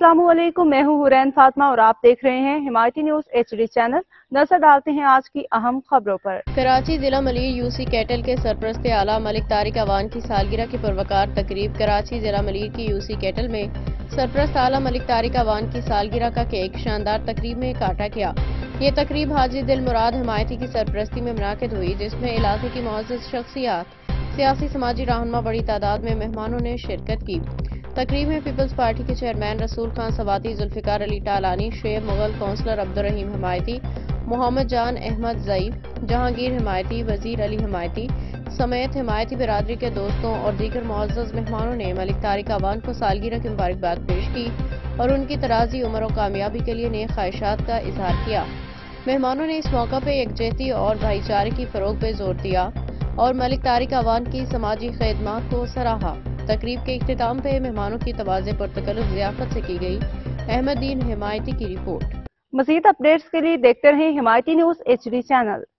अस्सलामुअलैकुम, मैं हूँ हुरैन फातिमा और आप देख रहे हैं हिमायती न्यूज HD चैनल। नजर डालते हैं आज की अहम खबरों पर। कराची जिला मलिर यूसी कैटल के सरपरस्त आला मलिक तारिक अवान की सालगिरह की पुरवकार तकरीब। कराची जिला मलिर की यूसी कैटल में सरपरस्त आला मलिक तारिक अवान की सालगिरह का केक शानदार तकरीब में काटा गया। ये तकरीब हाजी दिल मुराद हिमायती की सरपरस्ती में मुनाकिद हुई, जिसमें इलाके की मुअज़्ज़ज़ शख्सियात, सियासी समाजी रहनुमा बड़ी तादाद में मेहमानों ने शिरकत की। तकरीब में पीपल्स पार्टी के चेयरमैन रसूल खान सवाती, जुल्फिकार अली टालानी, शेब मुगल, कौंसलर अब्दुर्रहीम हिमायती, मोहम्मद जान अहमद ज़ईफ, जहांगीर हिमायती, वजीर अली हिमायती समेत हिमायती बिरादरी के दोस्तों और दीगर मुअज़्ज़ज़ मेहमानों ने मलिक तारिक अवान को सालगिरह की मुबारकबाद पेश की और उनकी तराजी उम्र और कामयाबी के लिए नेक ख्वाहिशात का इजहार किया। मेहमानों ने इस मौका पर यकजहती और भाईचारे की फरोग पर जोर दिया और मलिक तारिक अवान की समाजी खिदमत को सराहा। तकरीब के इख्तिताम पे मेहमानों की तवाज़े पुरतकल्लुफ़ ज़ियाफ़त से की गई। अहमदीन हिमायती की रिपोर्ट। मज़ीद अपडेट्स के लिए देखते रहें हिमायती न्यूज HD चैनल।